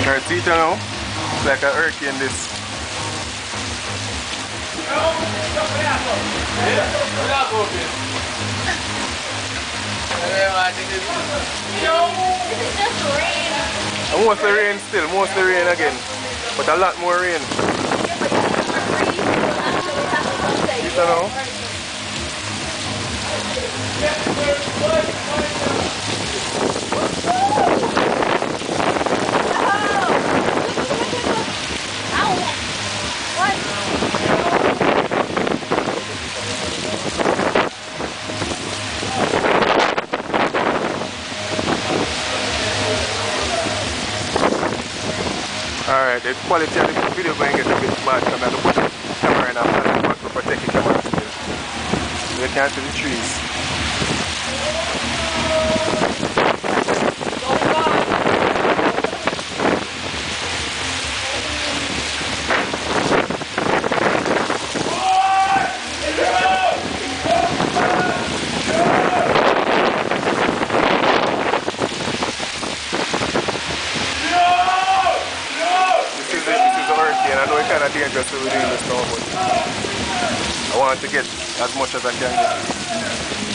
Her teeth now. It's like a hurricane this. Mostly rain still, mostly rain again. But a lot more rain. You know? Alright, the quality of the video going to get a bit bad because I'm going to put the camera in a front to protect the camera still. So you can't see the trees. I know it's kind of dangerous to be doing this now, but I want to get as much as I can get.